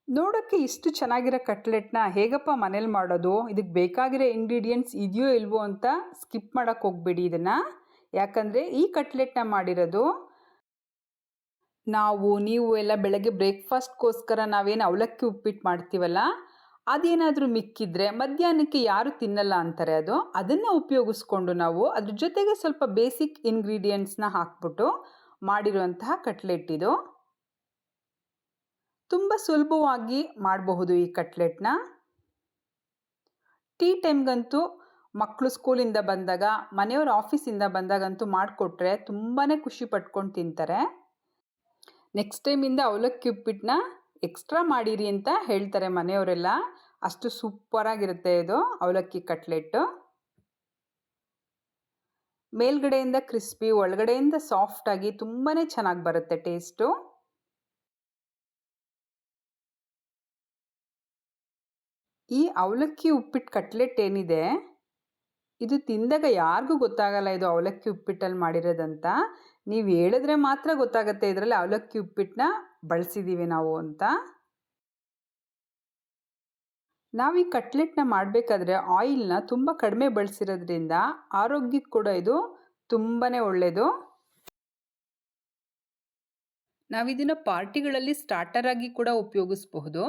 ನೋಡೋಕ್ಕೆ ಇಷ್ಟು ಚೆನ್ನಾಗಿರೋ ಕಟ್ಲೆಟ್ನ ಹೇಗಪ್ಪ ಮನೇಲಿ ಮಾಡೋದು? ಇದಕ್ಕೆ ಬೇಕಾಗಿರೋ ಇಂಗ್ರೀಡಿಯೆಂಟ್ಸ್ ಇದೆಯೋ ಇಲ್ವೋ ಅಂತ ಸ್ಕಿಪ್ ಮಾಡೋಕ್ಕೆ ಹೋಗಬೇಡಿ ಇದನ್ನು. ಯಾಕಂದರೆ ಈ ಕಟ್ಲೆಟ್ನ ಮಾಡಿರೋದು ನೀವು ಎಲ್ಲ ಬೆಳಗ್ಗೆ ಬ್ರೇಕ್ಫಾಸ್ಟ್ಗೋಸ್ಕರ ನಾವೇನು ಅವಲಕ್ಕಿ ಉಪ್ಪಿಟ್ಟು ಮಾಡ್ತೀವಲ್ಲ, ಅದೇನಾದರೂ ಮಿಕ್ಕಿದ್ರೆ ಮಧ್ಯಾಹ್ನಕ್ಕೆ ಯಾರು ತಿನ್ನಲ್ಲ ಅಂತಾರೆ. ಅದನ್ನು ಉಪಯೋಗಿಸ್ಕೊಂಡು ನಾವು ಅದ್ರ ಜೊತೆಗೆ ಸ್ವಲ್ಪ ಬೇಸಿಕ್ ಇಂಗ್ರೀಡಿಯೆಂಟ್ಸ್ನ ಹಾಕ್ಬಿಟ್ಟು ಮಾಡಿರುವಂತಹ ಕಟ್ಲೆಟ್ ಇದು. ತುಂಬ ಸುಲಭವಾಗಿ ಮಾಡಬಹುದು ಈ ಕಟ್ಲೆಟ್ನ. ಟೀ ಟೈಮ್ಗಂತೂ ಮಕ್ಕಳು ಸ್ಕೂಲಿಂದ ಬಂದಾಗ, ಮನೆಯವರು ಆಫೀಸಿಂದ ಬಂದಾಗಂತೂ ಮಾಡಿಕೊಟ್ರೆ ತುಂಬಾ ಖುಷಿ ಪಟ್ಕೊಂಡು ತಿಂತಾರೆ. ನೆಕ್ಸ್ಟ್ ಟೈಮಿಂದ ಅವಲಕ್ಕಿ ಉಪ್ಪಿಟ್ಟನ್ನ ಎಕ್ಸ್ಟ್ರಾ ಮಾಡಿರಿ ಅಂತ ಹೇಳ್ತಾರೆ ಮನೆಯವರೆಲ್ಲ. ಅಷ್ಟು ಸೂಪರಾಗಿರುತ್ತೆ ಇದು ಅವಲಕ್ಕಿ ಕಟ್ಲೆಟ್ಟು. ಮೇಲ್ಗಡೆಯಿಂದ ಕ್ರಿಸ್ಪಿ, ಒಳಗಡೆಯಿಂದ ಸಾಫ್ಟಾಗಿ ತುಂಬಾ ಚೆನ್ನಾಗಿ ಬರುತ್ತೆ ಟೇಸ್ಟು. ಈ ಅವಲಕ್ಕಿ ಉಪ್ಪಿಟ್ಟು ಕಟ್ಲೆಟ್ ಏನಿದೆ, ಇದು ತಿಂದಾಗ ಯಾರಿಗೂ ಗೊತ್ತಾಗಲ್ಲ ಇದು ಅವಲಕ್ಕಿ ಉಪ್ಪಿಟ್ಟಲ್ಲಿ ಮಾಡಿರೋದಂತ. ನೀವು ಹೇಳಿದ್ರೆ ಮಾತ್ರ ಗೊತ್ತಾಗುತ್ತೆ ಇದರಲ್ಲಿ ಅವಲಕ್ಕಿ ಉಪ್ಪಿಟ್ಟನ್ನ ಬಳಸಿದ್ದೀವಿ ನಾವು ಅಂತ. ನಾವು ಈ ಕಟ್ಲೆಟ್ನ ಮಾಡಬೇಕಾದ್ರೆ ಆಯಿಲ್ನ ತುಂಬ ಕಡಿಮೆ ಬಳಸಿರೋದ್ರಿಂದ ಆರೋಗ್ಯಕ್ಕೆ ಕೂಡ ಇದು ತುಂಬಾ ಒಳ್ಳೆಯದು. ನಾವಿದನ್ನು ಪಾರ್ಟಿಗಳಲ್ಲಿ ಸ್ಟಾರ್ಟರ್ ಆಗಿ ಕೂಡ ಉಪಯೋಗಿಸಬಹುದು.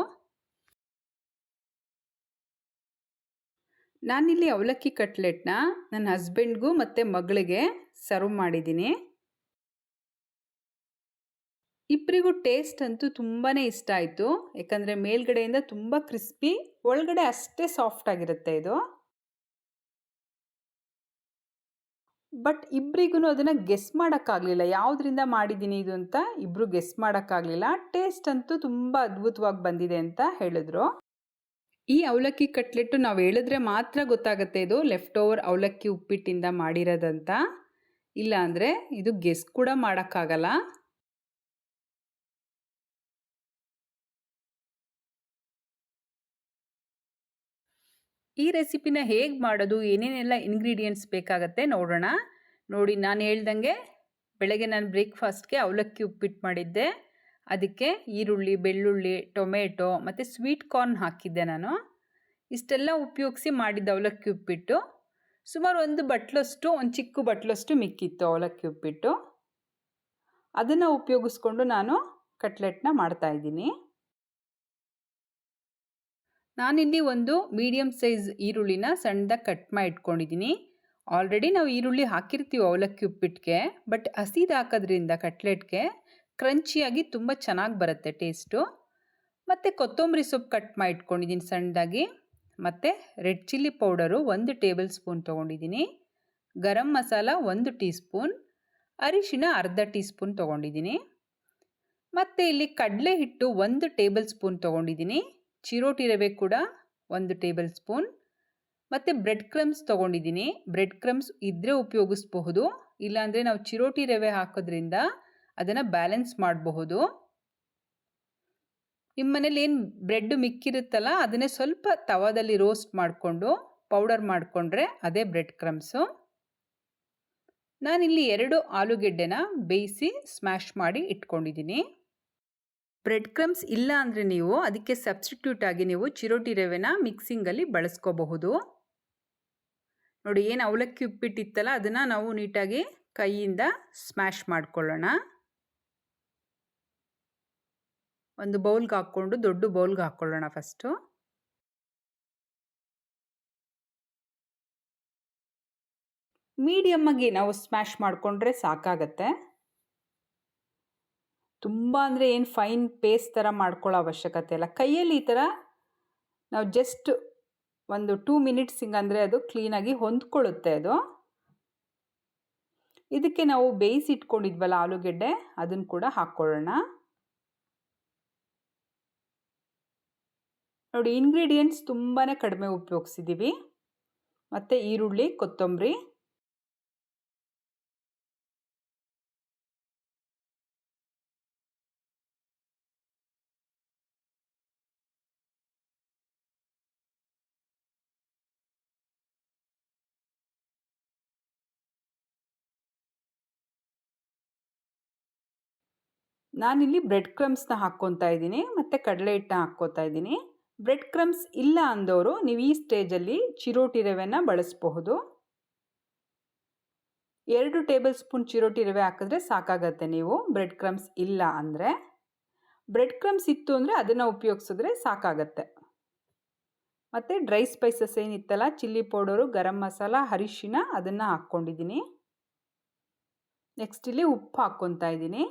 ನಾನಿಲ್ಲಿ ಅವಲಕ್ಕಿ ಕಟ್ಲೆಟ್ನ ನನ್ನ ಹಸ್ಬೆಂಡ್ಗೂ ಮತ್ತು ಮಗಳಿಗೆ ಸರ್ವ್ ಮಾಡಿದ್ದೀನಿ. ಇಬ್ಬರಿಗೂ ಟೇಸ್ಟ್ ಅಂತೂ ತುಂಬಾ ಇಷ್ಟ ಆಯಿತು. ಯಾಕಂದರೆ ಮೇಲ್ಗಡೆಯಿಂದ ತುಂಬ ಕ್ರಿಸ್ಪಿ, ಒಳಗಡೆ ಅಷ್ಟೇ ಸಾಫ್ಟ್ ಆಗಿರುತ್ತೆ ಇದು. ಬಟ್ ಇಬ್ಬರಿಗೂ ಅದನ್ನು ಗೆಸ್ ಮಾಡೋಕ್ಕಾಗಲಿಲ್ಲ, ಯಾವುದರಿಂದ ಮಾಡಿದ್ದೀನಿ ಇದು ಅಂತ ಇಬ್ಬರು ಗೆಸ್ ಮಾಡೋಕ್ಕಾಗಲಿಲ್ಲ. ಟೇಸ್ಟ್ ಅಂತೂ ತುಂಬ ಅದ್ಭುತವಾಗಿ ಬಂದಿದೆ ಅಂತ ಹೇಳಿದ್ರು. ಈ ಅವಲಕ್ಕಿ ಕಟ್ಲೆಟ್ಟು ನಾವು ಹೇಳಿದ್ರೆ ಮಾತ್ರ ಗೊತ್ತಾಗುತ್ತೆ ಇದು ಲೆಫ್ಟ್ ಓವರ್ ಅವಲಕ್ಕಿ ಉಪ್ಪಿಟ್ಟಿಂದ ಮಾಡಿರೋದಂತ. ಇಲ್ಲ ಅಂದರೆ ಇದು ಗೆಸ್ ಕೂಡ ಮಾಡೋಕ್ಕಾಗಲ್ಲ. ಈ ರೆಸಿಪಿನ ಹೇಗೆ ಮಾಡೋದು, ಏನೇನೆಲ್ಲ ಇಂಗ್ರೀಡಿಯೆಂಟ್ಸ್ ಬೇಕಾಗತ್ತೆ ನೋಡೋಣ. ನೋಡಿ, ನಾನು ಹೇಳ್ದಂಗೆ ಬೆಳಗ್ಗೆ ನಾನು ಬ್ರೇಕ್ಫಾಸ್ಟ್ಗೆ ಅವಲಕ್ಕಿ ಉಪ್ಪಿಟ್ಟು ಮಾಡಿದ್ದೆ. ಅದಕ್ಕೆ ಈರುಳ್ಳಿ, ಬೆಳ್ಳುಳ್ಳಿ, ಟೊಮೆಟೊ ಮತ್ತು ಸ್ವೀಟ್ ಕಾರ್ನ್ ಹಾಕಿದ್ದೆ ನಾನು. ಇಷ್ಟೆಲ್ಲ ಉಪಯೋಗಿಸಿ ಮಾಡಿದ್ದ ಅವಲಕ್ಕಿ ಉಪ್ಪಿಟ್ಟು. ಸುಮಾರು ಒಂದು ಚಿಕ್ಕ ಬಟ್ಲಷ್ಟು ಮಿಕ್ಕಿತ್ತು ಅವಲಕ್ಕಿ ಉಪ್ಪಿಟ್ಟು. ಅದನ್ನು ಉಪಯೋಗಿಸ್ಕೊಂಡು ನಾನು ಕಟ್ಲೆಟ್ನ ಮಾಡ್ತಾಯಿದ್ದೀನಿ. ನಾನಿಲ್ಲಿ ಒಂದು ಮೀಡಿಯಮ್ ಸೈಜ್ ಈರುಳ್ಳಿನ ಸಣ್ಣದಾಗಿ ಕಟ್ ಮಾಡಿ ಇಟ್ಕೊಂಡಿದ್ದೀನಿ. ಆಲ್ರೆಡಿ ನಾವು ಈರುಳ್ಳಿ ಹಾಕಿರ್ತೀವಿ ಅವಲಕ್ಕಿ ಉಪ್ಪಿಟ್ಟಿಗೆ, ಬಟ್ ಹಸಿದು ಹಾಕೋದ್ರಿಂದ ಕಟ್ಲೆಟ್ಗೆ ಕ್ರಂಚಿಯಾಗಿ ತುಂಬ ಚೆನ್ನಾಗಿ ಬರುತ್ತೆ ಟೇಸ್ಟು. ಮತ್ತು ಕೊತ್ತಂಬರಿ ಸೊಪ್ಪು ಕಟ್ ಮಾಡಿ ಇಟ್ಕೊಂಡಿದ್ದೀನಿ ಸಣ್ಣದಾಗಿ. ಮತ್ತು red chilli powder 1 table spoon ತೊಗೊಂಡಿದ್ದೀನಿ. ಗರಂ ಮಸಾಲ 1 ಟೀ ಸ್ಪೂನ್, ಅರಿಶಿಣ ಅರ್ಧ ಟೀ ಸ್ಪೂನ್ ತೊಗೊಂಡಿದ್ದೀನಿ. ಮತ್ತು ಇಲ್ಲಿ ಕಡಲೆ ಹಿಟ್ಟು 1 ಟೇಬಲ್ ಸ್ಪೂನ್ ತೊಗೊಂಡಿದ್ದೀನಿ. ಚಿರೋಟಿ ರವೆ ಕೂಡ 1 ಟೇಬಲ್ ಸ್ಪೂನ್. ಮತ್ತು ಬ್ರೆಡ್ ಕ್ರಮ್ಸ್ ತೊಗೊಂಡಿದ್ದೀನಿ. ಬ್ರೆಡ್ ಕ್ರಮ್ಸ್ ಇದ್ದರೆ ಉಪಯೋಗಿಸಬಹುದು, ಇಲ್ಲಾಂದರೆ ನಾವು ಚಿರೋಟಿ ರವೆ ಹಾಕೋದ್ರಿಂದ ಅದನ್ನು ಬ್ಯಾಲೆನ್ಸ್ ಮಾಡಬಹುದು. ನಿಮ್ಮ ಮನೇಲಿ ಏನು ಬ್ರೆಡ್ ಮಿಕ್ಕಿರುತ್ತಲ್ಲ, ಅದನ್ನೇ ಸ್ವಲ್ಪ ತವಾದಲ್ಲಿ ರೋಸ್ಟ್ ಮಾಡಿಕೊಂಡು ಪೌಡರ್ ಮಾಡಿಕೊಂಡ್ರೆ ಅದೇ ಬ್ರೆಡ್ ಕ್ರಮ್ಸು. ನಾನಿಲ್ಲಿ 2 ಆಲೂಗೆಡ್ಡೆನ ಬೇಯಿಸಿ ಸ್ಮ್ಯಾಶ್ ಮಾಡಿ ಇಟ್ಕೊಂಡಿದ್ದೀನಿ. ಬ್ರೆಡ್ ಕ್ರಮ್ಸ್ ಇಲ್ಲ ಅಂದರೆ ನೀವು ಅದಕ್ಕೆ ಸಬ್ಸ್ಟಿಟ್ಯೂಟ್ ಆಗಿ ನೀವು ಚಿರೋಟಿ ರವೆನ ಮಿಕ್ಸಿಂಗಲ್ಲಿ ಬಳಸ್ಕೋಬಹುದು. ನೋಡಿ, ಏನು ಅವಲಕ್ಕಿ ಉಪ್ಪಿಟ್ಟಿತ್ತಲ್ಲ ಅದನ್ನು ನಾವು ನೀಟಾಗಿ ಕೈಯಿಂದ ಸ್ಮ್ಯಾಶ್ ಮಾಡ್ಕೊಳ್ಳೋಣ. ಒಂದು ಬೌಲ್ಗೆ ಹಾಕ್ಕೊಂಡು, ದೊಡ್ಡ ಬೌಲ್ಗೆ ಹಾಕ್ಕೊಳ್ಳೋಣ ಫಸ್ಟು. ಮೀಡಿಯಮ್ಮಾಗಿ ನಾವು ಸ್ಮ್ಯಾಶ್ ಮಾಡಿಕೊಂಡ್ರೆ ಸಾಕಾಗತ್ತೆ. ತುಂಬ ಅಂದರೆ ಏನು ಫೈನ್ ಪೇಸ್ಟ್ ಥರ ಮಾಡ್ಕೊಳ್ಳೋ ಅವಶ್ಯಕತೆ ಇಲ್ಲ. ಕೈಯಲ್ಲಿ ಈ ಥರ ನಾವು ಜಸ್ಟ್ ಒಂದು 2 ಮಿನಿಟ್ಸ್ ಹಿಂಗಂದರೆ ಅದು ಕ್ಲೀನಾಗಿ ಹೊಂದ್ಕೊಳ್ಳುತ್ತೆ ಅದು. ಇದಕ್ಕೆ ನಾವು ಬೇಯಿಸಿ ಇಟ್ಕೊಂಡಿದ್ವಲ್ಲ ಆಲೂಗೆಡ್ಡೆ, ಅದನ್ನು ಕೂಡ ಹಾಕ್ಕೊಳ್ಳೋಣ. ನೋಡಿ, ಇಂಗ್ರೀಡಿಯೆಂಟ್ಸ್ ತುಂಬಾ ಕಡಿಮೆ ಉಪಯೋಗಿಸಿದ್ದೀವಿ. ಮತ್ತು ಈರುಳ್ಳಿ, ಕೊತ್ತಂಬರಿ, ನಾನಿಲ್ಲಿ ಬ್ರೆಡ್ ಕ್ರಮ್ಸ್ನ ಹಾಕ್ಕೊತಾ ಇದ್ದೀನಿ ಮತ್ತು ಕಡಲೆ ಹಿಟ್ಟನ್ನ ಹಾಕ್ಕೋತಾ ಇದ್ದೀನಿ. ಬ್ರೆಡ್ ಕ್ರಮ್ಸ್ ಇಲ್ಲ ಅಂದವರು ನೀವು ಈ ಸ್ಟೇಜಲ್ಲಿ ಚಿರೋಟಿ ರವೆನ ಬಳಸಬಹುದು. 2 ಟೇಬಲ್ ಸ್ಪೂನ್ ಚಿರೋಟಿ ರವೆ ಹಾಕಿದ್ರೆ ಸಾಕಾಗತ್ತೆ ನೀವು ಬ್ರೆಡ್ ಕ್ರಮ್ಸ್ ಇಲ್ಲ ಅಂದರೆ. ಬ್ರೆಡ್ ಕ್ರಮ್ಸ್ ಇತ್ತು ಅಂದರೆ ಅದನ್ನು ಉಪಯೋಗಿಸಿದ್ರೆ ಸಾಕಾಗತ್ತೆ. ಮತ್ತು dry spices ಏನಿತ್ತಲ್ಲ, chilli powder, garam masala, ಅರಿಶಿನ ಅದನ್ನು ಹಾಕ್ಕೊಂಡಿದ್ದೀನಿ. ನೆಕ್ಸ್ಟ್ ಇಲ್ಲಿ ಉಪ್ಪು ಹಾಕ್ಕೊತಾ ಇದ್ದೀನಿ.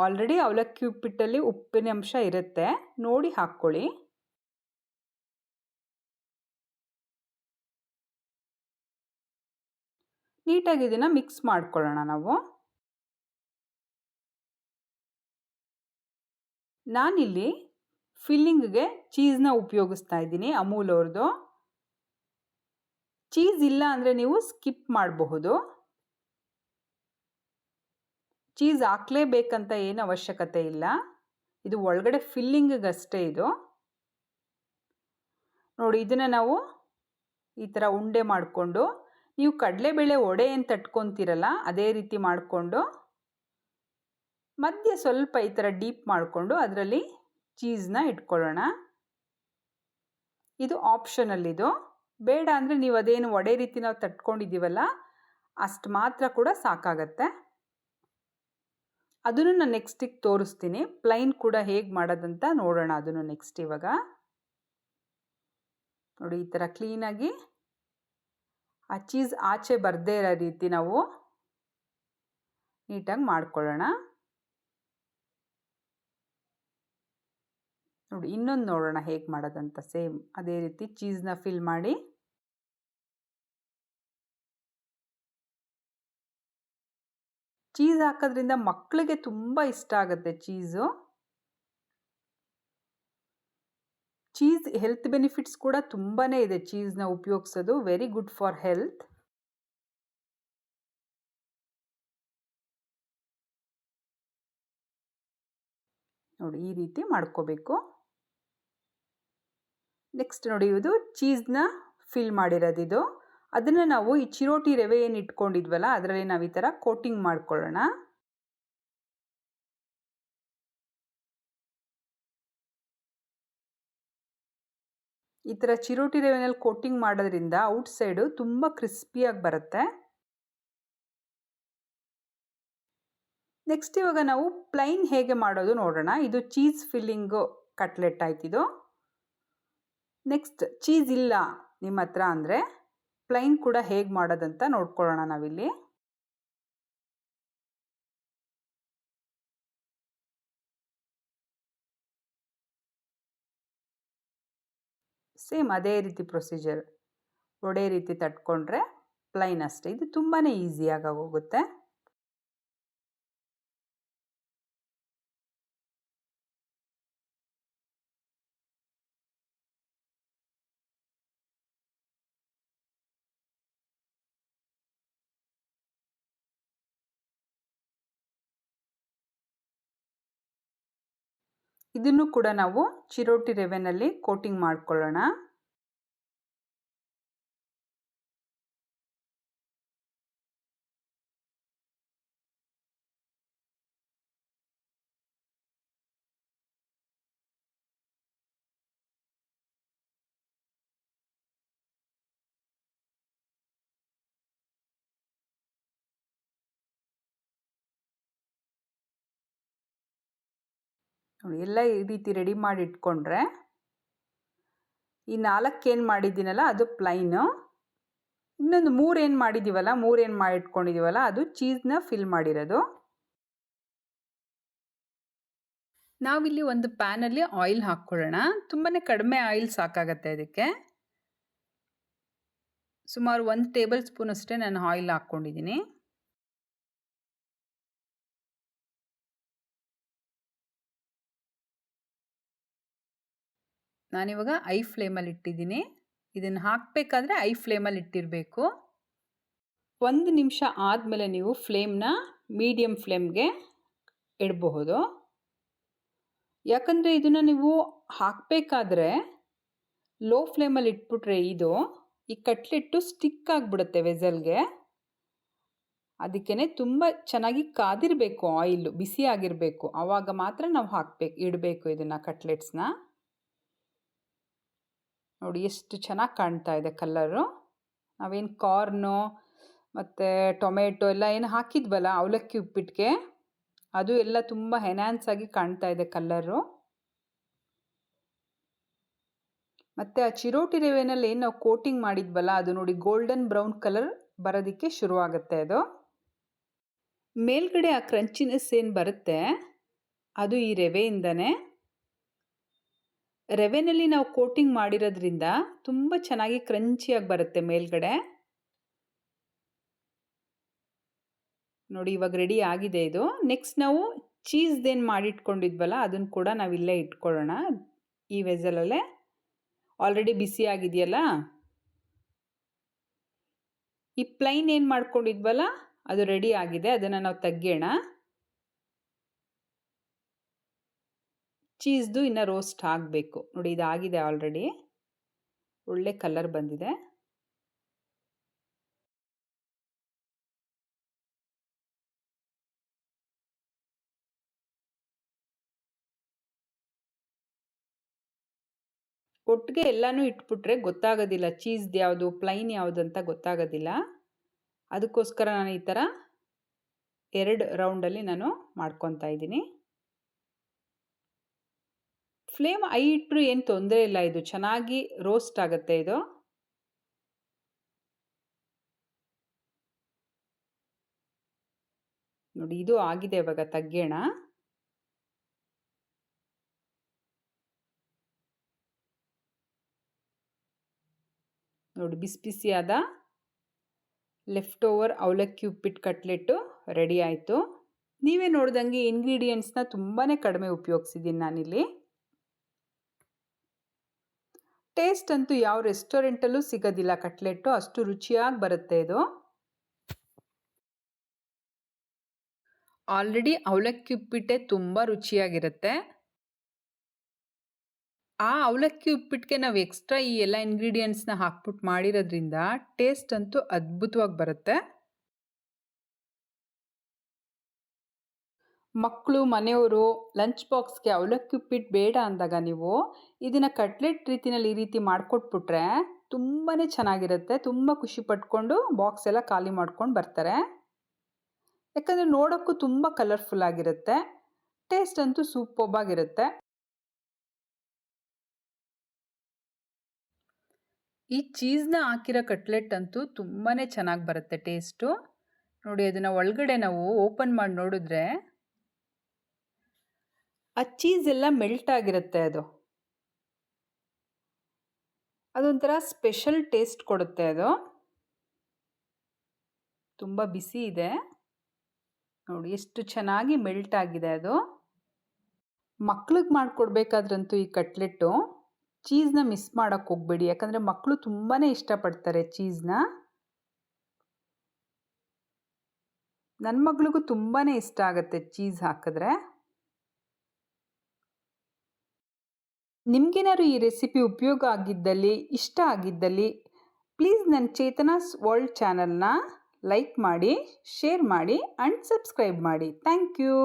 ಆಲ್ರೆಡಿ ಅವಲಕ್ಕಿ ಉಪ್ಪಿಟ್ಟಲ್ಲಿ ಉಪ್ಪಿನ ಅಂಶ ಇರುತ್ತೆ, ನೋಡಿ ಹಾಕ್ಕೊಳ್ಳಿ. ನೀಟಾಗಿ ಇದನ್ನು ಮಿಕ್ಸ್ ಮಾಡ್ಕೊಳ್ಳೋಣ ನಾವು. ನಾನಿಲ್ಲಿ ಫಿಲ್ಲಿಂಗ್ಗೆ ಚೀಸ್ನ ಉಪಯೋಗಿಸ್ತಾ ಇದ್ದೀನಿ, ಅಮೂಲ್ ಅವ್ರದ್ದು. ಚೀಸ್ ಇಲ್ಲ ಅಂದರೆ ನೀವು ಸ್ಕಿಪ್ ಮಾಡಬಹುದು. ಚೀಸ್ ಹಾಕಲೇಬೇಕಂತ ಏನು ಅವಶ್ಯಕತೆ ಇಲ್ಲ, ಇದು ಒಳಗಡೆ ಫಿಲ್ಲಿಂಗಷ್ಟೇ ಇದು. ನೋಡಿ, ಇದನ್ನು ನಾವು ಈ ಥರ ಉಂಡೆ ಮಾಡಿಕೊಂಡು, ನೀವು ಕಡಲೆಬೇಳೆ ವಡೆ ಏನು ತಟ್ಕೊತೀರಲ್ಲ ಅದೇ ರೀತಿ ಮಾಡಿಕೊಂಡು ಮಧ್ಯೆ ಸ್ವಲ್ಪ ಈ ಥರ ಡೀಪ್ ಮಾಡಿಕೊಂಡು ಅದರಲ್ಲಿ ಚೀಸ್ನ ಇಟ್ಕೊಳ್ಳೋಣ. ಇದು ಆಪ್ಷನಲ್, ಇದು ಬೇಡ ಅಂದರೆ ನೀವು ಅದೇನು ವಡೆ ರೀತಿ ನಾವು ತಟ್ಕೊಂಡಿದ್ದೀವಲ್ಲ ಅಷ್ಟು ಮಾತ್ರ ಕೂಡ ಸಾಕಾಗತ್ತೆ. ಅದನ್ನು ನಾನು ನೆಕ್ಸ್ಟಿಗೆ ತೋರಿಸ್ತೀನಿ, ಪ್ಲೈನ್ ಕೂಡ ಹೇಗೆ ಮಾಡೋದಂತ ನೋಡೋಣ ಅದನ್ನು ನೆಕ್ಸ್ಟ್. ಇವಾಗ ನೋಡಿ, ಈ ಥರ ಕ್ಲೀನಾಗಿ ಆ ಚೀಸ್ ಆಚೆ ಬರದೇ ಇರೋ ರೀತಿ ನಾವು ನೀಟಾಗಿ ಮಾಡ್ಕೊಳ್ಳೋಣ. ನೋಡಿ, ಇನ್ನೊಂದು ನೋಡೋಣ ಹೇಗೆ ಮಾಡೋದಂತ. ಸೇಮ್ ಅದೇ ರೀತಿ ಚೀಸ್ನ ಫಿಲ್ ಮಾಡಿ ಚೀಸ್ ಹಾಕೋದ್ರಿಂದ ಮಕ್ಕಳಿಗೆ ತುಂಬ ಇಷ್ಟ ಆಗುತ್ತೆ ಚೀಸು. ಚೀಸ್ ಹೆಲ್ತ್ ಬೆನಿಫಿಟ್ಸ್ ಕೂಡ ತುಂಬಾ ಇದೆ ಚೀಸ್ನ ಉಪಯೋಗಿಸೋದು, ವೆರಿ ಗುಡ್ ಫಾರ್ ಹೆಲ್ತ್. ನೋಡಿ, ಈ ರೀತಿ ಮಾಡ್ಕೋಬೇಕು. ನೆಕ್ಸ್ಟ್ ನೋಡಿ, ಇದು ಚೀಸ್ನ ಫಿಲ್ ಮಾಡಿರೋದಿದು. ಅದನ್ನು ನಾವು ಈ ಚಿರೋಟಿ ರವೆ ಏನು ಇಟ್ಕೊಂಡಿದ್ವಲ್ಲ ಅದರಲ್ಲಿ ನಾವು ಈ ಥರ ಕೋಟಿಂಗ್ ಮಾಡ್ಕೊಳ್ಳೋಣ. ಈ ಥರ ಚಿರೋಟಿ ರವೆನಲ್ಲಿ ಕೋಟಿಂಗ್ ಮಾಡೋದ್ರಿಂದ ಔಟ್ ಸೈಡು ತುಂಬ ಕ್ರಿಸ್ಪಿಯಾಗಿ ಬರುತ್ತೆ. ನೆಕ್ಸ್ಟ್ ಇವಾಗ ನಾವು ಪ್ಲೈನ್ ಹೇಗೆ ಮಾಡೋದು ನೋಡೋಣ. ಇದು ಚೀಸ್ ಫಿಲ್ಲಿಂಗು ಕಟ್ಲೆಟ್ ಆಯ್ತಿದು. ನೆಕ್ಸ್ಟ್ ಚೀಸ್ ಇಲ್ಲ ನಿಮ್ಮ ಹತ್ರ ಅಂದರೆ ಪ್ಲೈನ್ ಕೂಡ ಹೇಗೆ ಮಾಡೋದಂತ ನೋಡ್ಕೊಳ್ಳೋಣ ನಾವಿಲ್ಲಿ. ಸೇಮ್ ಅದೇ ರೀತಿ ಪ್ರೊಸೀಜರ್, ಒಡೆ ರೀತಿ ತಟ್ಕೊಂಡ್ರೆ ಪ್ಲೈನ್ ಅಷ್ಟೇ. ಇದು ತುಂಬಾ ಈಸಿಯಾಗಿ ಆಗೋಗುತ್ತೆ. ಇದನ್ನು ಕೂಡ ನಾವು ಚಿರೋಟಿ ರವೆನಲ್ಲಿ ಕೋಟಿಂಗ್ ಮಾಡ್ಕೊಳ್ಳೋಣ. ನೋಡಿ, ಎಲ್ಲ ಈ ರೀತಿ ರೆಡಿ ಮಾಡಿ ಇಟ್ಕೊಂಡ್ರೆ ಈ 4 ಏನು ಮಾಡಿದ್ದೀನಲ್ಲ ಅದು ಪ್ಲೈನು. ಇನ್ನೊಂದು 3 ಏನು ಮಾಡಿದ್ದೀವಲ್ಲ, 3 ಏನು ಮಾಡಿ ಇಟ್ಕೊಂಡಿದ್ದೀವಲ್ಲ ಅದು ಚೀಸ್ನ ಫಿಲ್ ಮಾಡಿರೋದು. ನಾವಿಲ್ಲಿ ಒಂದು ಪ್ಯಾನಲ್ಲಿ ಆಯಿಲ್ ಹಾಕ್ಕೊಳ್ಳೋಣ. ತುಂಬಾ ಕಡಿಮೆ ಆಯಿಲ್ ಸಾಕಾಗತ್ತೆ ಅದಕ್ಕೆ. ಸುಮಾರು 1 ಟೇಬಲ್ ಸ್ಪೂನ್ ಅಷ್ಟೇ ನಾನು ಆಯಿಲ್ ಹಾಕ್ಕೊಂಡಿದ್ದೀನಿ. ನಾನಿವಾಗ ಐ ಫ್ಲೇಮಲ್ಲಿ ಇಟ್ಟಿದ್ದೀನಿ. ಇದನ್ನು ಹಾಕಬೇಕಾದ್ರೆ ಐ ಫ್ಲೇಮಲ್ಲಿ ಇಟ್ಟಿರಬೇಕು. 1 ನಿಮಿಷ ಆದಮೇಲೆ ನೀವು ಫ್ಲೇಮ್ನ ಮೀಡಿಯಮ್ ಫ್ಲೇಮ್ಗೆ ಇಡಬಹುದು. ಯಾಕಂದರೆ ಇದನ್ನು ನೀವು ಹಾಕಬೇಕಾದ್ರೆ ಲೋ ಫ್ಲೇಮಲ್ಲಿ ಇಟ್ಬಿಟ್ರೆ ಈ ಕಟ್ಲೆಟ್ಟು ಸ್ಟಿಕ್ ಆಗಿಬಿಡುತ್ತೆ ವೆಸಲ್ಗೆ. ಅದಕ್ಕೇ ತುಂಬ ಚೆನ್ನಾಗಿ ಕಾದಿರಬೇಕು, ಆಯಿಲ್ ಬಿಸಿ ಆಗಿರಬೇಕು. ಆವಾಗ ಮಾತ್ರ ನಾವು ಇಡಬೇಕು ಇದನ್ನು ಕಟ್ಲೆಟ್ಸ್ನ. ನೋಡಿ ಎಷ್ಟು ಚೆನ್ನಾಗಿ ಕಾಣ್ತಾ ಇದೆ ಕಲ್ಲರು. ನಾವೇನು ಕಾರ್ನು ಮತ್ತು ಟೊಮೆಟೊ ಎಲ್ಲ ಏನು ಹಾಕಿದ್ವಲ್ಲ ಅವಲಕ್ಕಿ ಉಪ್ಪಿಟ್ಟಿಗೆ, ಅದು ಎಲ್ಲ ತುಂಬ ಎನ್ಹಾನ್ಸ್ ಆಗಿ ಕಾಣ್ತಾ ಇದೆ ಕಲ್ಲರು. ಮತ್ತು ಆ ಚಿರೋಟಿ ರವೆನಲ್ಲಿ ಏನು ನಾವು ಕೋಟಿಂಗ್ ಮಾಡಿದ್ವಲ್ಲ ಅದು ನೋಡಿ ಗೋಲ್ಡನ್ ಬ್ರೌನ್ ಕಲರ್ ಬರೋದಕ್ಕೆ ಶುರುವಾಗುತ್ತೆ. ಅದು ಮೇಲ್ಗಡೆ ಆ ಕ್ರಂಚಿನೆಸ್ ಏನು ಬರುತ್ತೆ ಅದು ಈ ರವೆಯಿಂದನೇ. ರವೆನಲ್ಲಿ ನಾವು ಕೋಟಿಂಗ್ ಮಾಡಿರೋದ್ರಿಂದ ತುಂಬ ಚೆನ್ನಾಗಿ ಕ್ರಂಚಿಯಾಗಿ ಬರುತ್ತೆ ಮೇಲ್ಗಡೆ. ನೋಡಿ ಇವಾಗ ರೆಡಿ ಆಗಿದೆ ಇದು. ನೆಕ್ಸ್ಟ್ ನಾವು ಚೀಸ್ದೇನು ಮಾಡಿಟ್ಕೊಂಡಿದ್ವಲ್ಲ ಅದನ್ನು ಕೂಡ ನಾವಿಲ್ಲೇ ಇಟ್ಕೊಳ್ಳೋಣ. ಈ ವೆಸಲಲ್ಲೇ ಆಲ್ರೆಡಿ ಬಿಸಿ ಆಗಿದೆಯಲ್ಲ, ಈ ಪ್ಲೈನ್ ಏನು ಮಾಡ್ಕೊಂಡಿದ್ವಲ್ಲ ಅದು ರೆಡಿ ಆಗಿದೆ. ಅದನ್ನು ನಾವು ತೆಗೆಯೋಣ. ಚೀಸ್ದು ಇನ್ನು ರೋಸ್ಟ್ ಆಗಬೇಕು. ನೋಡಿ ಇದಾಗಿದೆ ಆಲ್ರೆಡಿ, ಒಳ್ಳೆ ಕಲರ್ ಬಂದಿದೆ. ಒಟ್ಟಿಗೆ ಎಲ್ಲನೂ ಇಟ್ಬಿಟ್ರೆ ಗೊತ್ತಾಗೋದಿಲ್ಲ ಚೀಸ್ದು ಯಾವುದು ಪ್ಲೈನ್ ಯಾವುದು ಅಂತ ಗೊತ್ತಾಗೋದಿಲ್ಲ. ಅದಕ್ಕೋಸ್ಕರ ನಾನು ಈ ಥರ 2 ರೌಂಡಲ್ಲಿ ನಾನು ಮಾಡ್ಕೊತಾ ಇದ್ದೀನಿ. ಫ್ಲೇಮ್ ಹೈ ಇಟ್ಟರು ಏನು ತೊಂದರೆ ಇಲ್ಲ, ಇದು ಚೆನ್ನಾಗಿ ರೋಸ್ಟ್ ಆಗುತ್ತೆ ಇದು. ನೋಡಿ ಇದು ಆಗಿದೆ, ಇವಾಗ ತೆಗೆಯೋಣ. ನೋಡಿ ಬಿಸಿ ಬಿಸಿಯಾದ ಲೆಫ್ಟ್ ಓವರ್ ಅವಲಕ್ಕಿ ಉಪ್ಪಿಟ್ಟು ಕಟ್ಲೆಟ್ಟು ರೆಡಿ ಆಯಿತು. ನೀವೇ ನೋಡ್ದಂಗೆ ಇಂಗ್ರೀಡಿಯೆಂಟ್ಸ್ನ ತುಂಬಾ ಕಡಿಮೆ ಉಪಯೋಗಿಸಿದ್ದೀನಿ ನಾನಿಲ್ಲಿ. ಟೇಸ್ಟ್ ಅಂತೂ ಯಾವ ರೆಸ್ಟೋರೆಂಟಲ್ಲೂ ಸಿಗೋದಿಲ್ಲ ಕಟ್ಲೆಟ್ಟು, ಅಷ್ಟು ರುಚಿಯಾಗಿ ಬರುತ್ತೆ ಇದು. ಆಲ್ರೆಡಿ ಅವಲಕ್ಕಿ ಉಪ್ಪಿಟ್ಟೆ ತುಂಬ ರುಚಿಯಾಗಿರುತ್ತೆ. ಆ ಅವಲಕ್ಕಿ ಉಪ್ಪಿಟ್ಟಿಗೆ ನಾವು ಎಕ್ಸ್ಟ್ರಾ ಈ ಎಲ್ಲ ಇಂಗ್ರೀಡಿಯೆಂಟ್ಸ್ನ ಹಾಕ್ಬಿಟ್ಟು ಮಾಡಿರೋದ್ರಿಂದ ಟೇಸ್ಟ್ ಅಂತೂ ಅದ್ಭುತವಾಗಿ ಬರುತ್ತೆ. ಮಕ್ಕಳು ಮನೆಯವರು ಲಂಚ್ ಬಾಕ್ಸ್ಗೆ ಅವಲಕ್ಕಿ ಉಪ್ಪಿಟ್ಟು ಬೇಡ ಅಂದಾಗ ನೀವು ಇದನ್ನು ಕಟ್ಲೆಟ್ ರೀತಿಯಲ್ಲಿ ಈ ರೀತಿ ಮಾಡಿಕೊಟ್ಬಿಟ್ರೆ ತುಂಬಾ ಚೆನ್ನಾಗಿರುತ್ತೆ. ತುಂಬ ಖುಷಿ ಪಟ್ಕೊಂಡು ಬಾಕ್ಸ್ ಎಲ್ಲ ಖಾಲಿ ಮಾಡ್ಕೊಂಡು ಬರ್ತಾರೆ. ಯಾಕಂದರೆ ನೋಡೋಕ್ಕೂ ತುಂಬ ಕಲರ್ಫುಲ್ ಆಗಿರುತ್ತೆ, ಟೇಸ್ಟ್ ಅಂತೂ ಸೂಪರ್ಬ್ ಆಗಿರುತ್ತೆ. ಈ ಚೀಸ್ನ ಹಾಕಿರೋ ಕಟ್ಲೆಟ್ ಅಂತೂ ತುಂಬಾ ಚೆನ್ನಾಗಿ ಬರುತ್ತೆ ಟೇಸ್ಟು. ನೋಡಿ ಅದನ್ನು ಒಳಗಡೆ ನಾವು ಓಪನ್ ಮಾಡಿ ನೋಡಿದ್ರೆ ಆ ಚೀಸ್ ಎಲ್ಲ ಮೆಲ್ಟ್ ಆಗಿರುತ್ತೆ. ಅದೊಂಥರ ಸ್ಪೆಷಲ್ ಟೇಸ್ಟ್ ಕೊಡುತ್ತೆ. ಅದು ತುಂಬ ಬಿಸಿ ಇದೆ, ನೋಡಿ ಎಷ್ಟು ಚೆನ್ನಾಗಿ ಮೆಲ್ಟ್ ಆಗಿದೆ. ಅದು ಮಕ್ಳಿಗೆ ಮಾಡಿಕೊಡ್ಬೇಕಾದ್ರಂತೂ ಈ ಕಟ್ಲೆಟ್ಟು ಚೀಸ್ನ ಮಿಸ್ ಮಾಡೋಕ್ಕೆ ಹೋಗಬೇಡಿ, ಯಾಕಂದರೆ ಮಕ್ಕಳು ತುಂಬಾ ಇಷ್ಟಪಡ್ತಾರೆ ಚೀಸ್ನ. ನನ್ನ ಮಗಳಿಗೂ ತುಂಬಾ ಇಷ್ಟ ಆಗುತ್ತೆ ಚೀಸ್ ಹಾಕಿದ್ರೆ. ನಿಮಗೇನಾದ್ರು ಈ ರೆಸಿಪಿ ಉಪಯೋಗ ಆಗಿದ್ದಲ್ಲಿ, ಇಷ್ಟ ಆಗಿದ್ದಲ್ಲಿ ಪ್ಲೀಸ್ ನನ್ನ ಚೇತನಾಸ್ ವರ್ಲ್ಡ್ ಚಾನಲ್ನ ಲೈಕ್ ಮಾಡಿ, ಶೇರ್ ಮಾಡಿ ಆ್ಯಂಡ್ ಸಬ್ಸ್ಕ್ರೈಬ್ ಮಾಡಿ. Thank you.